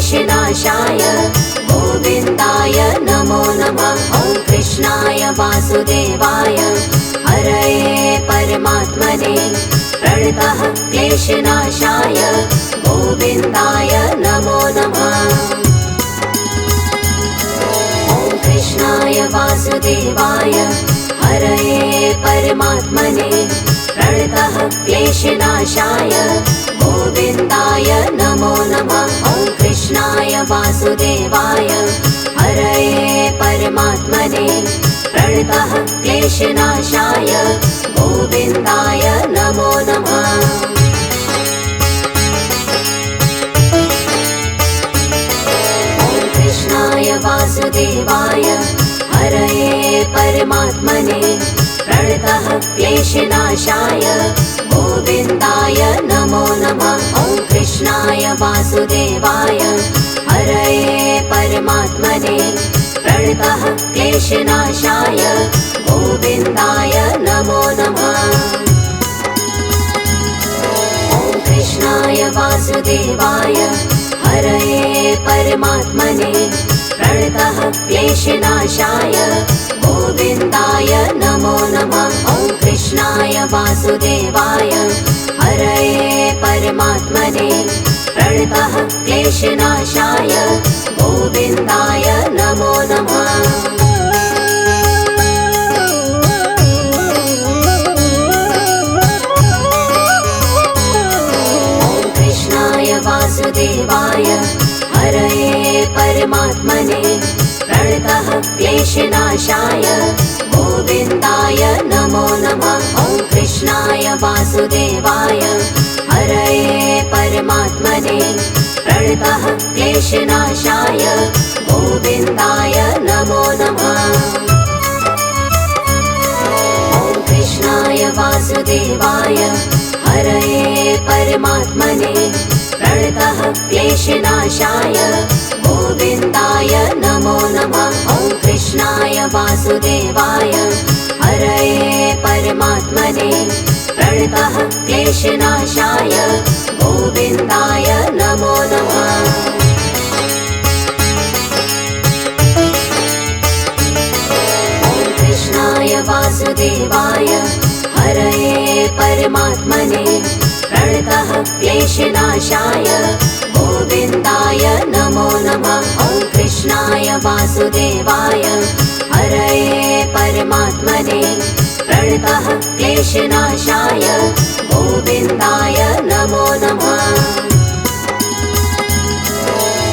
क्लेशनाशाय गोविन्दाय नमो नमः। ॐ कृष्णाय वासुदेवाय हरये परमात्मने प्रणतः क्लेशनाशाय गोविन्दाय नमो नमः। ॐ कृष्णाय वासुदेवाय हरये परमात्मने प्रणतः क्लेशनाशाय गोविन्दाय नमो नमः। ॐ कृष्णाय वासुदेवाय हरये परमात्मने प्रणतः क्लेशनाशाय गोविन्दाय नमो नमः। ॐ कृष्णाय वासुदेवाय हरये परमात्मने प्रणतः क्लेशनाशाय गोविन्दाय नमो नमः। ॐ कृष्णाय वासुदेवाय हरये परमात्मने प्रणतः क्लेशनाशाय गोविन्दाय नमो नमः। ॐ कृष्णाय वासुदेवाय हरये परमात्मने प्रणतः क्लेशनाशाय गोविन्दाय नमो नमः। ॐ कृष्णाय वासुदेवाय हरये परमात्मने प्रणतः क्लेशनाशाय गोविन्दाय नमो नमः। ॐ कृष्णाय वासुदेवाय हरये परमात्मने प्रणतः क्लेशनाशाय गोविन्दाय नमो नमः। ॐ कृष्णाय वासुदेवाय हरये परमात्मने प्रणतः क्लेशनाशाय गोविन्दाय नमो नमः। ॐ कृष्णाय वासुदेवाय हरये परमात्मने प्रणतः क्लेशनाशाय गोविन्दाय नमो नमः। ॐ कृष्णाय वासुदेवाय हरये परमात्मने प्रणतः क्लेशनाशाय गोविन्दाय नमो नमः। ॐ कृष्णाय वासुदेवाय हरये परमात्मने प्रणतः क्लेशनाशाय गोविन्दाय नमो नमः। ॐ कृष्णाय वासुदेवाय हरये परमात्मने प्रणतः क्लेशनाशाय गोविन्दाय नमो नमः।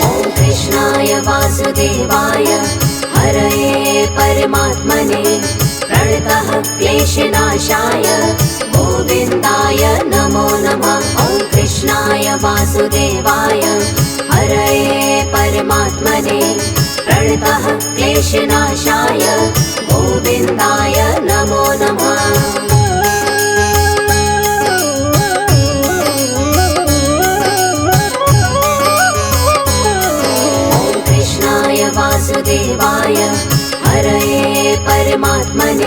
ॐ कृष्णाय वासुदेवाय हरये परमात्मने प्रणतः क्लेशनाशाय गोविन्दाय नमो नमः। ॐ कृष्णाय वासुदेवाय हरये परमात्मने प्रणतः क्लेशनाशाय गोविन्दाय नमो नमः। ॐ कृष्णाय वासुदेवाय हरये परमात्मने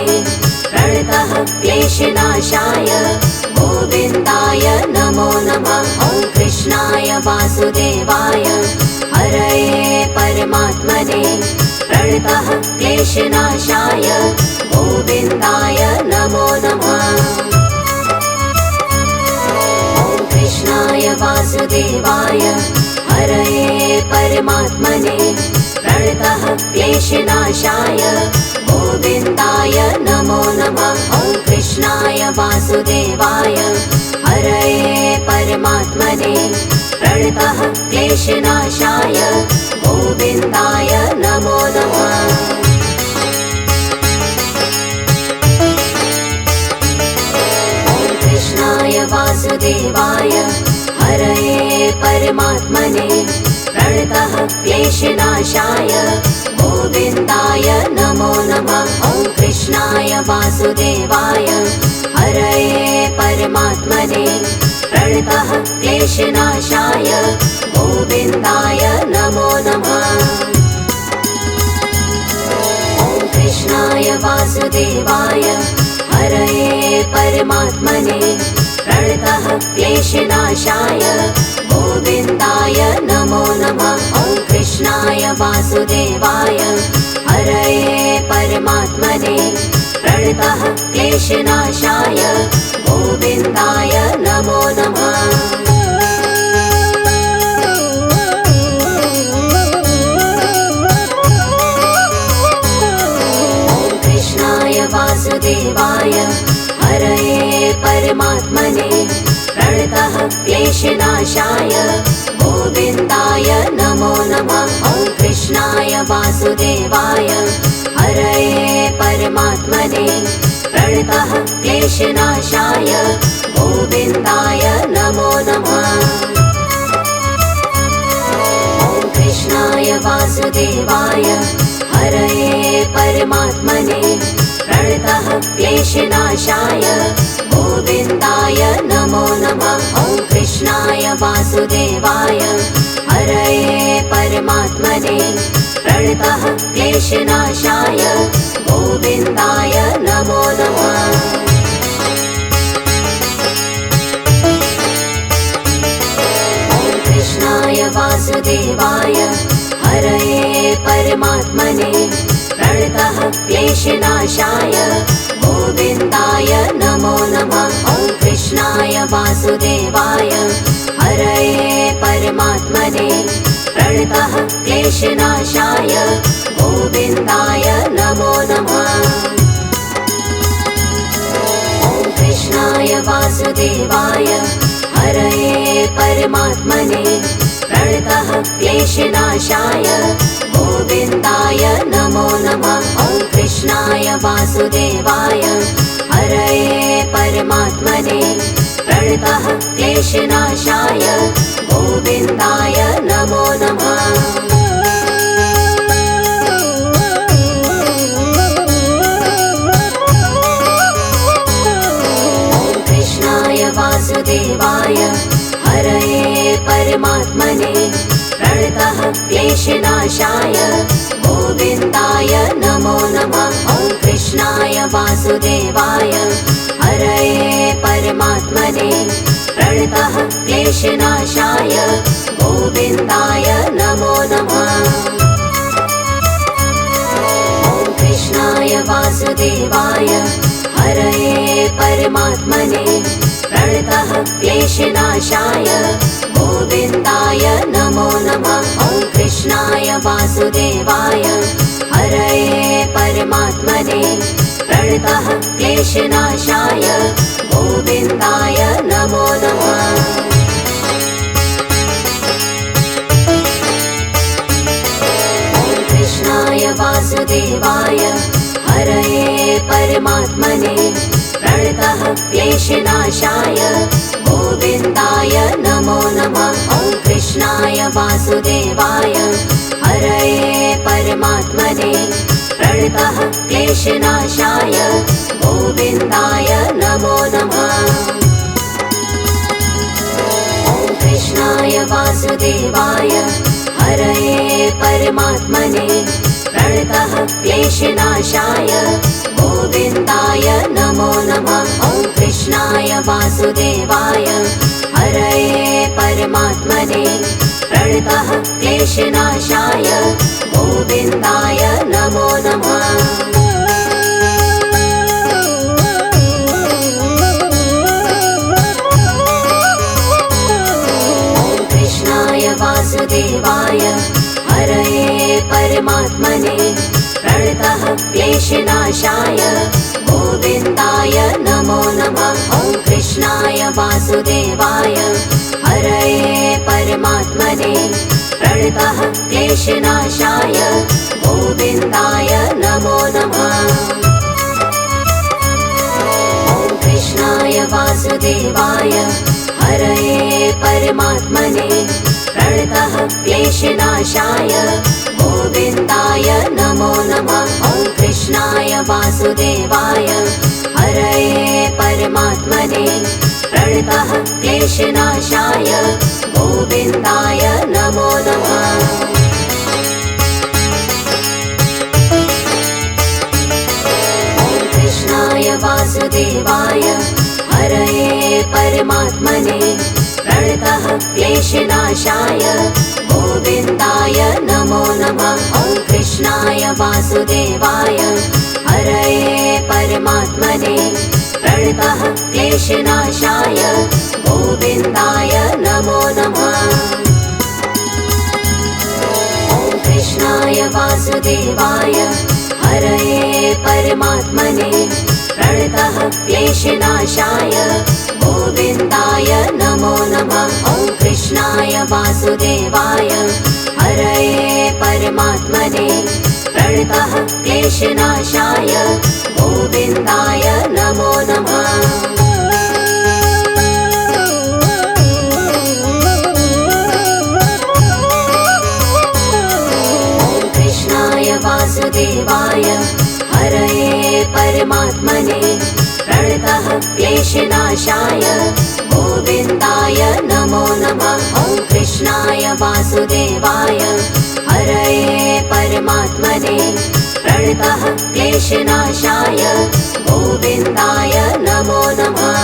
प्रणतः क्लेशनाशाय गोविन्दाय नमो नमः। ॐ कृष्णाय वासुदेवाय हरये परमात्मने प्रणतः क्लेशनाशाय गोविन्दाय नमो नमः। ॐ कृष्णाय वासुदेवाय हरये परमात्मने प्रणतः क्लेशनाशाय गोविन्दाय नमो नमः। ॐ कृष्णाय वासुदेवाय हरये परमात्मने प्रणतः क्लेशनाशाय गोविन्दाय नमो नमः। ॐ कृष्णाय वासुदेवाय हरये परमात्मने प्रणतः क्लेशनाशाय गोविन्दाय नमो नमः। ॐ कृष्णाय वासुदेवाय हरये परमात्मने प्रणतः क्लेशनाशाय गोविन्दाय नमो नमः। ॐ कृष्णाय वासुदेवाय हरये परमात्मने प्रणतः क्लेशनाशाय गोविन्दाय नमो नमः। वासुदेवाय हरये परमात्मने प्रणतः क्लेशनाशाय गोविन्दाय नमो नमः। वासुदेवाय हरये परमात्मने प्रणतः क्लेशनाशाय गोविन्दाय नमो नमः। ॐ कृष्णाय वासुदेवाय हरये परमात्मने प्रणतः क्लेशनाशाय गोविन्दाय नमो नमः। ॐ कृष्णाय वासुदेवाय हरये परमात्मने प्रणतः क्लेशनाशाय गोविन्दाय नमो नमः। ॐ कृष्णाय वासुदेवाय हरये परमात्मने प्रणतः क्लेशनाशाय गोविन्दाय नमो नमः। ॐ कृष्णाय वासुदेवाय हरये परमात्मने प्रणतः क्लेशनाशाय गोविन्दाय नमो नमः। ॐ कृष्णाय वासुदेवाय हरये परमात्मने प्रणतः क्लेशनाशाय गोविन्दाय नमो नमः। ॐ कृष्णाय वासुदेवाय हरये परमात्मने प्रणतः क्लेशनाशाय गोविन्दाय नमो नमः। ॐ कृष्णाय वासुदेवाय हरये परमात्मने प्रणतः क्लेशनाशाय गोविन्दाय नमो नमः। ॐ कृष्णाय वासुदेवाय हरये परमात्मने प्रणतः क्लेशनाशाय गोविन्दाय नमो नमः। ॐ कृष्णाय वासुदेवाय हरये परमात्मने प्रणतः क्लेशनाशाय गोविन्दाय नमो नमः। ॐ कृष्णाय वासुदेवाय हरये परमात्मने प्रणतः क्लेशनाशाय गोविन्दाय नमो नमः। ॐ कृष्णाय वासुदेवाय हरये परमात्मने प्रणतः क्लेशनाशाय गोविन्दाय नमो नमः। ॐ कृष्णाय वासुदेवाय हरये परमात्मने प्रणतः क्लेशनाशाय गोविन्दाय नमो नमः। ॐ कृष्णाय वासुदेवाय हरये परमात्मने प्रणतः क्लेशनाशाय गोविन्दाय नमो नमः। ॐ कृष्णाय वासुदेवाय हरये परमात्मने प्रणतः क्लेशनाशाय गोविन्दाय नमो नमः। ॐ कृष्णाय वासुदेवाय हरये परमात्मने प्रणतः क्लेशनाशाय गोविन्दाय नमो नमः। ॐ कृष्णाय वासुदेवाय हरये परमात्मने प्रणतः क्लेशनाशाय गोविन्दाय नमो नमः। ॐ कृष्णाय वासुदेवाय हरये परमात्मने प्रणतः क्लेशनाशाय गोविन्दाय नमो नमः। ॐ कृष्णाय वासुदेवाय हरये परमात्मने प्रणतः क्लेशनाशाय गोविन्दाय नमो नमः। ॐ कृष्णाय वासुदेवाय हरये परमात्मने प्रणतः क्लेशनाशाय गोविन्दाय नमो नमः। ॐ कृष्णाय वासुदेवाय हरये परमात्मने प्रणतः क्लेशनाशाय गोविन्दाय नमो नमः। नमः। ॐ कृष्णाय वासुदेवाय हरये परमात्मने प्रणतः क्लेशनाशाय गोविन्दाय नमो नमः। ॐ कृष्णाय वासुदेवाय हरये परमात्मने प्रणतः क्लेशनाशाय गोविन्दाय नमो नमः। ॐ कृष्णाय वासुदेवाय हरये परमात्मने प्रणतः क्लेशनाशाय गोविन्दाय नमो नमः। ॐ कृष्णाय वासुदेवाय हरये परमात्मने प्रणतः क्लेशनाशाय गोविन्दाय नमो नमः। ॐ कृष्णाय वासुदेवाय हरये परमात्मने प्रणतः क्लेशनाशाय गोविन्दाय नमो नमः।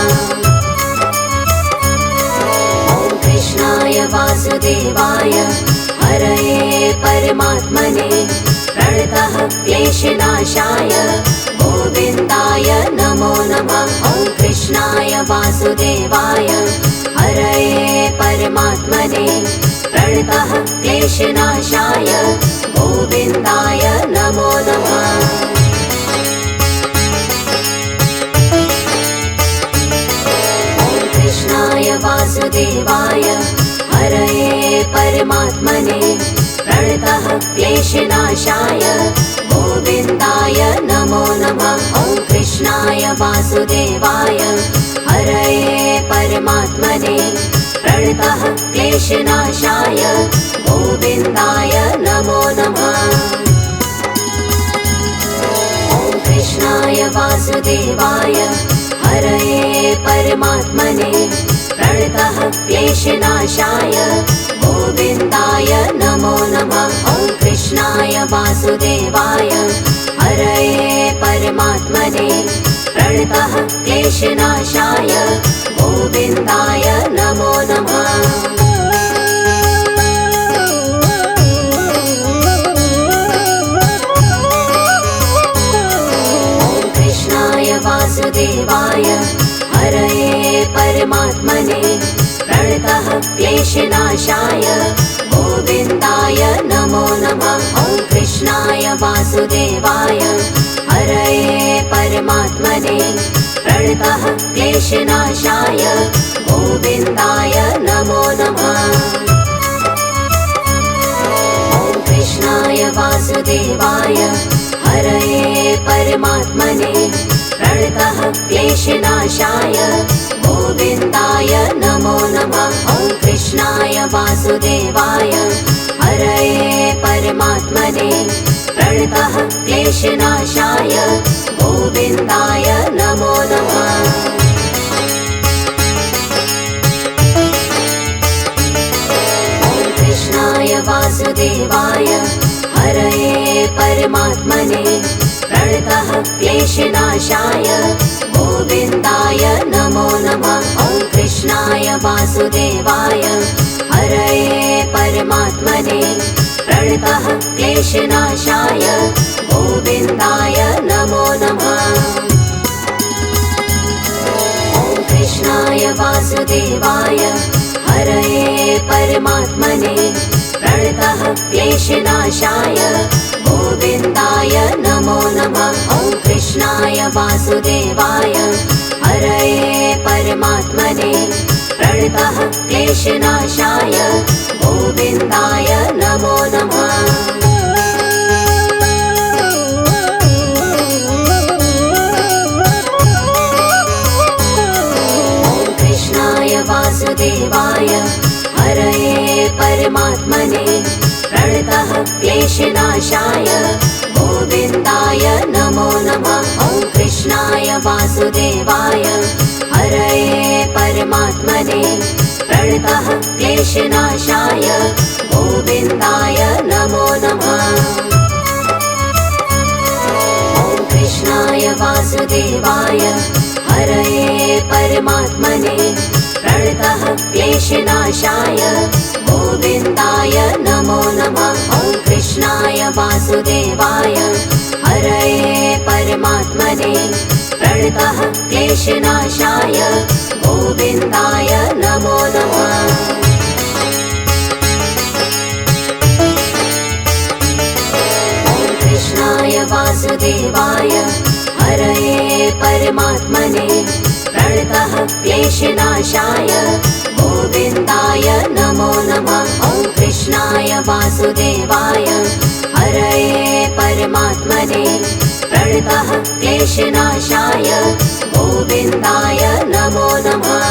ॐ कृष्णाय वासुदेवाय हरये परमात्मने प्रणतः क्लेशनाशाय गोविन्दाय नमो नमः। ॐ कृष्णाय वासुदेवाय हरये परमात्मने प्रणतः क्लेशनाशाय गोविन्दाय नमो नमः। ॐ कृष्णाय वासुदेवाय हरये परमात्मने प्रणतः क्लेशनाशाय गोविन्दाय नमो नमः। ॐ कृष्णाय वासुदेवाय हरये परमात्मने प्रणतः क्लेशनाशाय गोविन्दाय नमो नमः। ॐ कृष्णाय वासुदेवाय हरये परमात्मने प्रणतः क्लेशनाशाय गोविन्दाय नमो नमः। ॐ कृष्णाय वासुदेवाय हरये परमात्मने प्रणतः क्लेशनाशाय गोविन्दाय नमो नमः। ॐ कृष्णाय वासुदेवाय हरये परमात्मने प्रणतः क्लेशनाशाय गोविन्दाय नमो नमः। ॐ कृष्णाय वासुदेवाय हरये परमात्मने प्रणतः क्लेशनाशाय गोविन्दाय नमो नमः। ॐ कृष्णाय वासुदेवाय हरये परमात्मने प्रणतः क्लेशनाशाय गोविन्दाय नमो नमः। ॐ कृष्णाय वासुदेवाय हरये परमात्मने प्रणतः क्लेशनाशाय गोविन्दाय नमो नमः। ॐ कृष्णाय वासुदेवाय हरये परमात्मने प्रणतः क्लेशनाशाय गोविन्दाय नमो नमः। ॐ कृष्णाय वासुदेवाय हरये परमात्मने प्रणतः क्लेशनाशाय गोविन्दाय नमो नमः। ॐ कृष्णाय वासुदेवाय हरये परमात्मने प्रणतः क्लेशनाशाय गोविन्दाय नमो नमः। ॐ कृष्णाय वासुदेवाय हरये परमात्मने प्रणतः क्लेशनाशाय गोविन्दाय नमो नमः। ॐ कृष्णाय वासुदेवाय हरये परमात्मने प्रणतः क्लेशनाशाय गोविन्दाय नमो नमः। ॐ कृष्णाय वासुदेवाय हरये परमात्मने प्रणतः क्लेशनाशाय गोविन्दाय नमो नमः। ॐ कृष्णाय वासुदेवाय हरये परमात्मने प्रणतः क्लेशनाशाय गोविन्दाय नमो नमः। ॐ कृष्णाय वासुदेवाय हरये परमात्मने प्रणतः क्लेशनाशाय गोविन्दाय नमो नमः। कृष्णाय वासुदेवाय हरये परमात्मने प्रणतः क्लेशनाशाय गोविन्दाय नमो नमः। ॐ कृष्णाय वासुदेवाय हरये परमात्मने प्रणतः क्लेशनाशाय गोविन्दाय नमो नमः।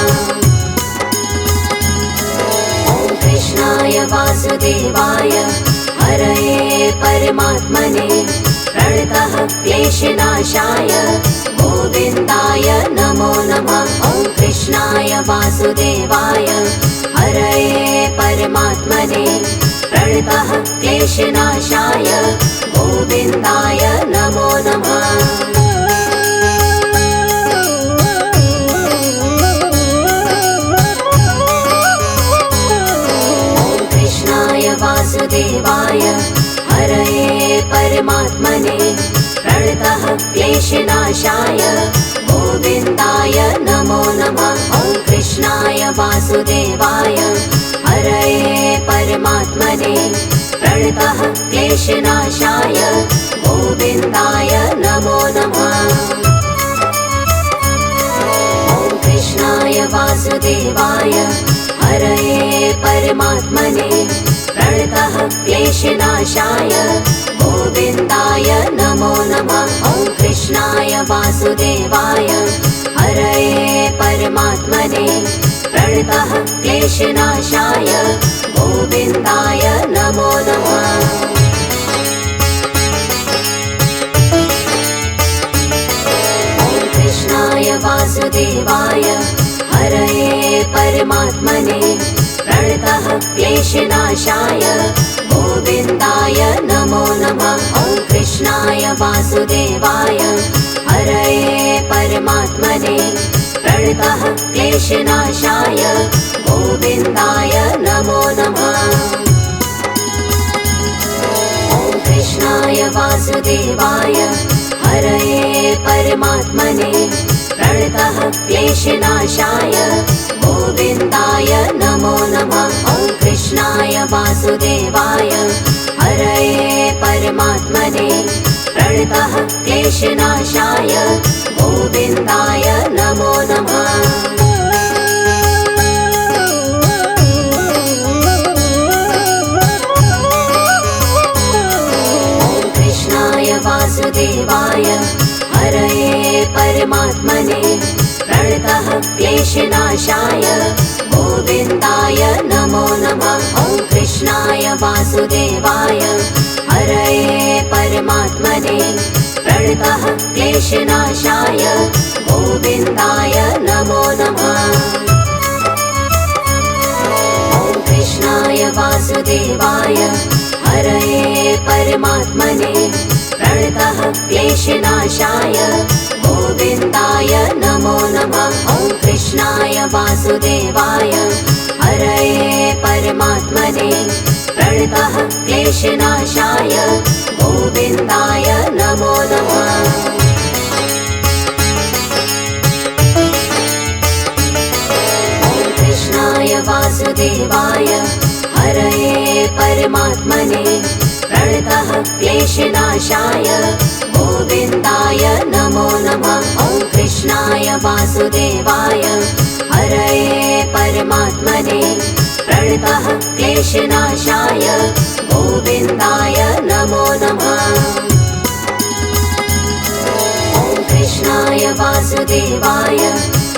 ॐ कृष्णाय वासुदेवाय हरये परमात्मने प्रणतः क्लेशनाशाय गोविन्दाय नमो नमः। ॐ कृष्णाय वासुदेवाय हरये परमात्मने प्रणतः क्लेशनाशाय गोविन्दाय नमो नमः। वासुदेवाय हरये परमात्मने प्रणतः क्लेशनाशाय गोविन्दाय नमो नमः। ॐ कृष्णाय वासुदेवाय हरये परमात्मने प्रणतः क्लेशनाशाय गोविन्दाय नमो नमः। ॐ कृष्णाय वासुदेवाय हरये परमात्मने प्रणतः क्लेशनाशाय गोविन्दाय नमो नमः। ॐ कृष्णाय वासुदेवाय हरये परमात्मने प्रणतः क्लेशनाशाय गोविन्दाय नमो नमः। ॐ कृष्णाय वासुदेवाय हरये परमात्मने प्रणतः क्लेशनाशाय गोविन्दाय नमो नमः। ॐ कृष्णाय वासुदेवाय हरये परमात्मने प्रणतः क्लेशनाशाय गोविन्दाय नमो नमः। ॐ कृष्णाय वासुदेवाय हरये परमात्मने प्रणतः क्लेशनाशाय गोविन्दाय नमो नमः। ॐ कृष्णाय वासुदेवाय हरये परमात्मने प्रणतः क्लेशनाशाय गोविन्दाय नमो नमः। ॐ कृष्णाय वासुदेवाय हरये परमात्मने प्रणतः क्लेशनाशाय गोविन्दाय नमो नमः। ॐ कृष्णाय वासुदेवाय हरये परमात्मने प्रणतः क्लेशनाशाय गोविन्दाय नमो नमः। ॐ कृष्णाय वासुदेवाय हरये परमात्मने प्रणतः क्लेशनाशाय गोविन्दाय नमो नमः। ॐ कृष्णाय वासुदेवाय हरये परमात्मने प्रणतः क्लेशनाशाय गोविन्दाय नमो नमः। ॐ कृष्णाय वासुदेवाय हरये परमात्मने प्रणतः क्लेशनाशाय गोविन्दाय नमो नमः। ॐ कृष्णाय वासुदेवाय हरये परमात्मने प्रणतः क्लेशनाशाय गोविन्दाय नमो नमः। ॐ कृष्णाय वासुदेवाय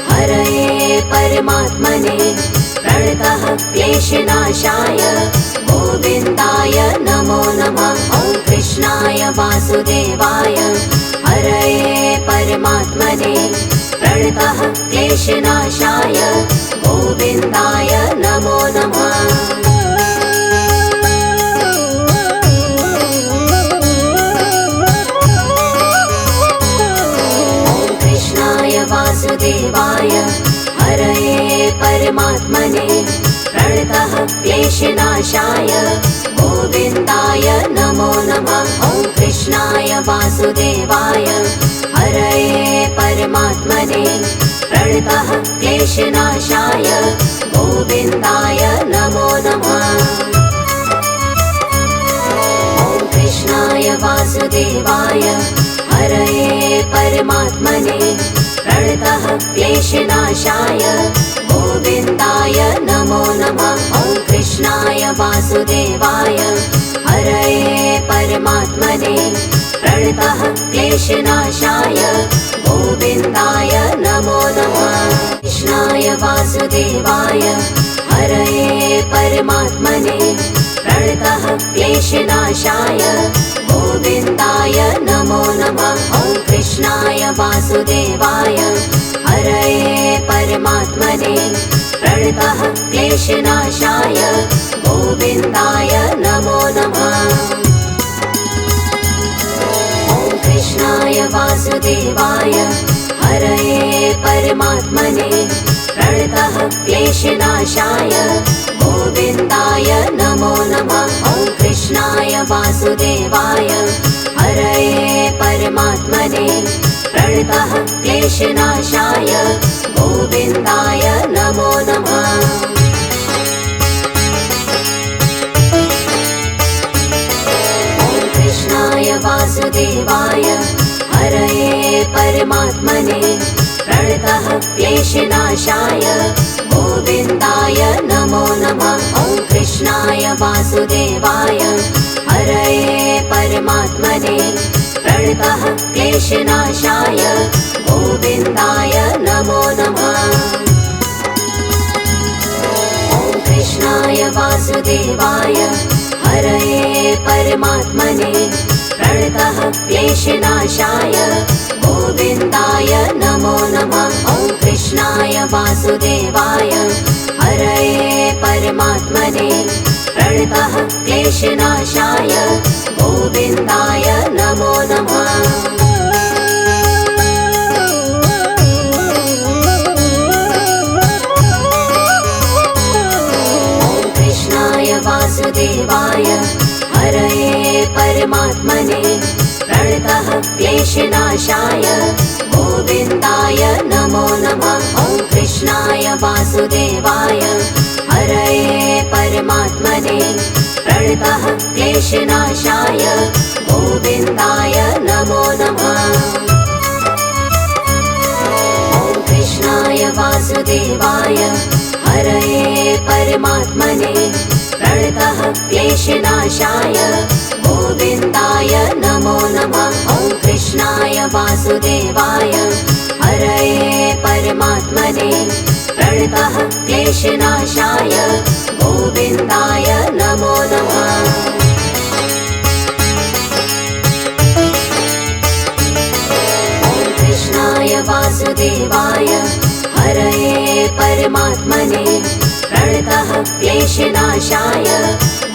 हरये परमात्मने प्रणतः क्लेशनाशाय गोविन्दाय नमो नमः। ॐ कृष्णाय वासुदेवाय हरये परमात्मने प्रणतः क्लेशनाशाय गोविन्दाय नमो नमः। ॐ कृष्णाय वासुदेवाय हरये परमात्मने प्रणतः क्लेशनाशाय गोविन्दाय नमो नमः। नमः। ॐ कृष्णाय वासुदेवाय हरये परमात्मने प्रणतः क्लेशनाशाय गोविन्दाय नमो नमः। ॐ कृष्णाय वासुदेवाय हरये परमात्मने प्रणतः क्लेशनाशाय गोविन्दाय नमो नमः। ॐ कृष्णाय वासुदेवाय हरये परमात्मने प्रणतः क्लेशनाशाय गोविन्दाय नमो नमः। कृष्णाय वासुदेवाय हरये परमात्मने प्रणतः क्लेशनाशाय गोविन्दाय नमो नमः। ॐ कृष्णाय वासुदेवाय हरये परमात्मने प्रणतः क्लेशनाशाय गोविन्दाय नमो नमः। ॐ कृष्णाय वासुदेवाय हरये परमात्मने प्रणतः क्लेशनाशाय गोविन्दाय नमो नमः। ॐ कृष्णाय वासुदेवाय हरये परमात्मने प्रणतः क्लेशनाशाय गोविन्दाय नमो नमः। ॐ कृष्णाय वासुदेवाय हरये परमात्मने प्रणतः क्लेशनाशाय गोविन्दाय नमो नमः। ॐ कृष्णाय वासुदेवाय हरये परमात्मने प्रणतः क्लेशनाशाय गोविन्दाय नमो नमः। ॐ कृष्णाय वासुदेवाय हरये परमात्मने प्रणतः क्लेशनाशाय गोविन्दाय नमो नमः। ॐ कृष्णाय वासुदेवाय हरये परमात्मने प्रणतः क्लेशनाशाय गोविन्दाय नमो नमः। ॐ कृष्णाय वासुदेवाय हरये परमात्मने प्रणतः क्लेशनाशाय गोविन्दाय नमो नमः। ॐ कृष्णाय वासुदेवाय हरये परमात्मने प्रणतः क्लेशनाशाय गोविन्दाय नमो नमः। ॐ कृष्णाय वासुदेवाय हरये परमात्मने प्रणतः क्लेशनाशाय गोविन्दाय नमो नमः। ॐ कृष्णाय वासुदेवाय हरये परमात्मने प्रणतः क्लेशनाशाय गोविन्दाय नमो नमः। ॐ कृष्णाय वासुदेवाय हरये परमात्मने प्रणतः क्लेशनाशाय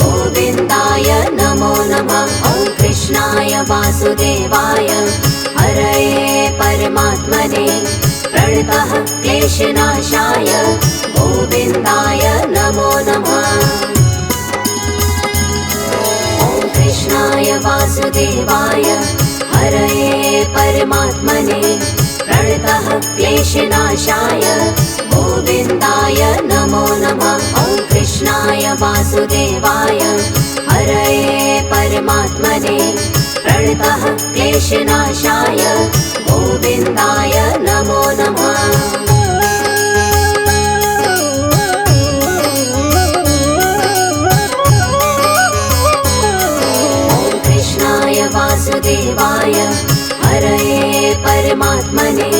गोविन्दाय नमो नमः। ॐ कृष्णाय वासुदेवाय हरये परमात्मने प्रणतः क्लेशनाशाय गोविन्दाय नमो नमः। ॐ कृष्णाय वासुदेवाय हरये परमात्मने प्रणतः क्लेशनाशाय गोविन्दाय नमो नमः। ॐ कृष्णाय वासुदेवाय हरये परमात्मने प्रणतः क्लेशनाशाय गोविन्दाय नमो नमः। ॐ कृष्णाय वासुदेवाय हरये परमात्मने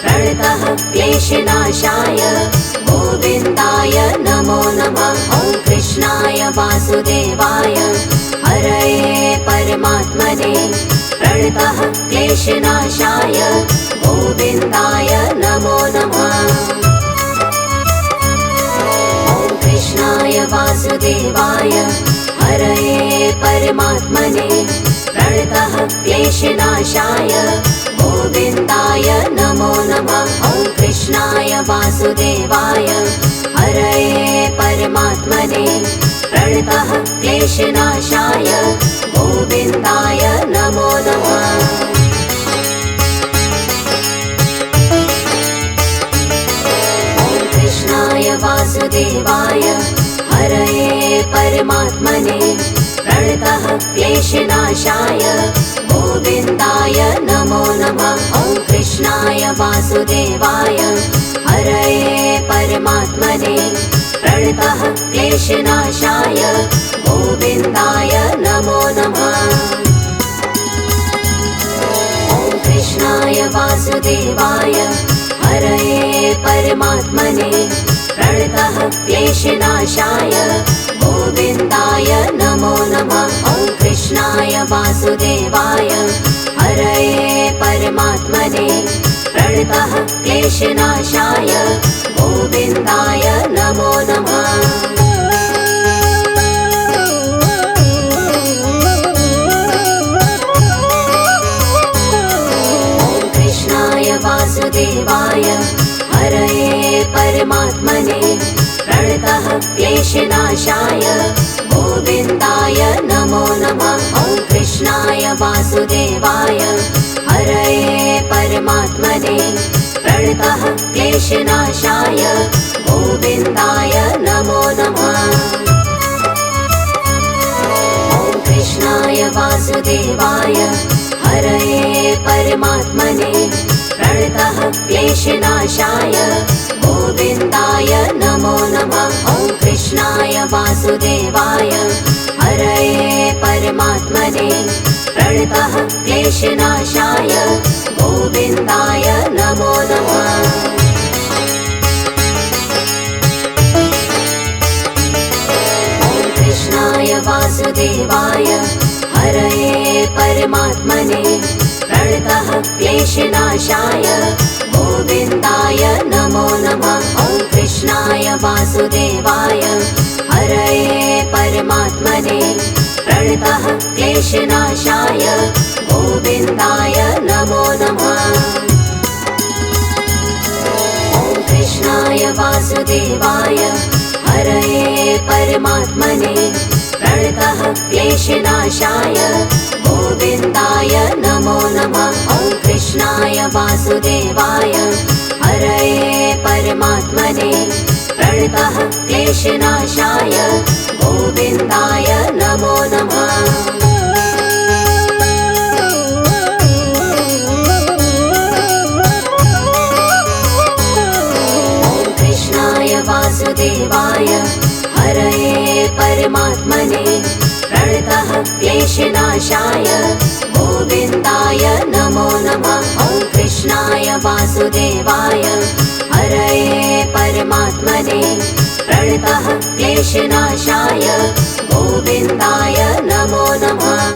प्रणतः क्लेशनाशाय गोविन्दाय नमो नमः। ॐ कृष्णाय वासुदेवाय हरये परमात्मने प्रणतः क्लेशनाशाय गोविन्दाय नमो नमः। ॐ कृष्णाय वासुदेवाय हरये परमात्मने प्रणतः क्लेशनाशाय गोविन्दाय नमो नमः। ॐ कृष्णाय वासुदेवाय हरये परमात्मने प्रणतः क्लेशनाशाय गोविन्दाय परमात्मने प्रणतः क्लेशनाशाय गोविन्दाय नमो नमः। ॐ कृष्णाय वासुदेवाय हरये परमात्मने प्रणतः क्लेशनाशाय गोविन्दाय नमो नमः। ॐ कृष्णाय वासुदेवाय हरये परमात्मने प्रणतः क्लेशनाशाय गोविन्दाय नमो नमः। ॐ कृष्णाय वासुदेवाय हरये परमात्मने प्रणतः क्लेशनाशाय गोविन्दाय नमो नमः। ॐ कृष्णाय वासुदेवाय हरये परमात्मने प्रणतः क्लेशनाशाय गोविन्दाय नमो नमः। ॐ कृष्णाय वासुदेवाय हरये परमात्मने प्रणतः क्लेशनाशाय गोविन्दाय नमो नमः। ॐ कृष्णाय वासुदेवाय हरये परमात्मने प्रणतः क्लेशनाशाय गोविन्दाय नमो नमः। ॐ कृष्णाय वासुदेवाय हरये परमात्मने प्रणतः क्लेशनाशाय गोविन्दाय नमो नमः। ॐ कृष्णाय वासुदेवाय हरये परमात्मने प्रणतः क्लेशनाशाय गोविन्दाय नमो नमः। ॐ कृष्णाय वासुदेवाय हरये परमात्मने प्रणतः क्लेशनाशाय गोविन्दाय नमो नमः। ॐ कृष्णाय वासुदेवाय हरये परमात्मने प्रणतः क्लेशनाशाय गोविन्दाय नमो नमः। ॐ कृष्णाय वासुदेवाय हरये परमात्मने प्रणतः क्लेशनाशाय गोविन्दाय नमो नमः। ॐ कृष्णाय वासुदेवाय हरये परमात्मने प्रणतः क्लेशनाशाय गोविन्दाय नमो नमः। ॐ कृष्णाय वासुदेवाय हरये परमात्मने प्रणतः क्लेशनाशाय गोविन्दाय नमो नमः।